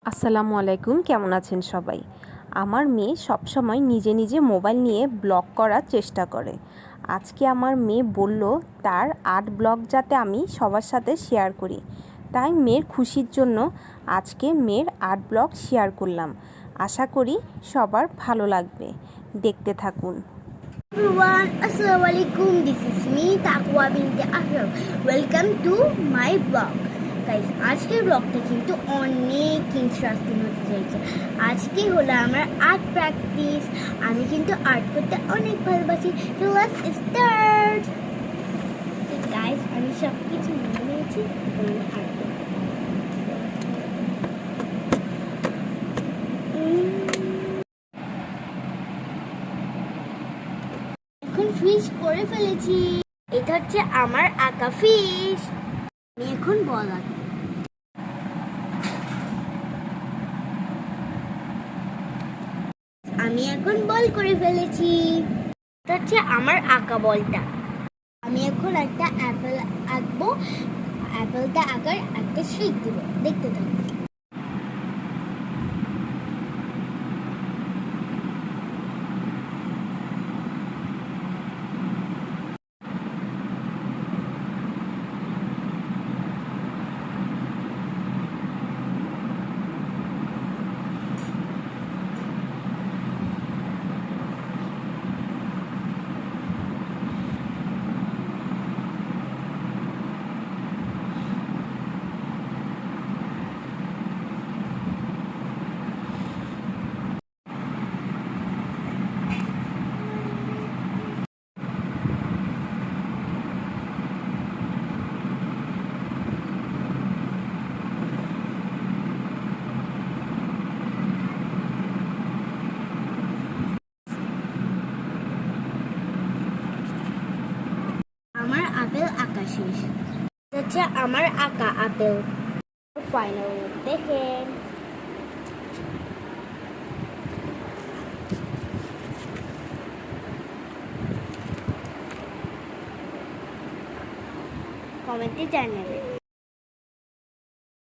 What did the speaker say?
আসসালামু আলাইকুম, কেমন আছেন সবাই? আমার মেয়ে সবসময় নিজে নিজে মোবাইল নিয়ে ব্লগ করার চেষ্টা করে। আজকে আমার মেয়ে বলল তার আর্ট ব্লগ যাতে আমি সবার সাথে শেয়ার করি, তাই মেয়ের খুশির জন্য আজকে মেয়ের আর্ট ব্লগ শেয়ার করলাম। আশা করি সবার ভালো লাগবে, দেখতে থাকুন। Everyone, Assalamualaikum. This is me, Taqwa binti Ashraf. Welcome to my blog. Guys, আজকের ব্লগটা কিন্তু অনেক ইন্টারেস্টিং হতে চলেছে। আজকে হলো আমার আর্ট প্র্যাকটিস। আমি কিন্তু আর্ট করতে অনেক ভালোবাসি। তো লেটস স্টার্ট। গাইস, আমি সব কিছু নিয়ে নিয়েছি। আর্ট এখন ফিশ করে ফেলেছি। এটা হচ্ছে আমার আঁকা ফিশ। আমি এখন বল আঁকবো। আমি এখন বল করে ফেলেছি। এটা হচ্ছে আমার আঁকা বলটা। আমি এখন একটা অ্যাপেল আঁকবো। অ্যাপেলটা আঁকার একটা শেপ দিব, দেখতে থাকবো। আমার আপেল আঁকা শেষ। এটা হচ্ছে আমার আঁকা আপেল। ফাইনাল দেখেন। কমেন্টে জানাবেন।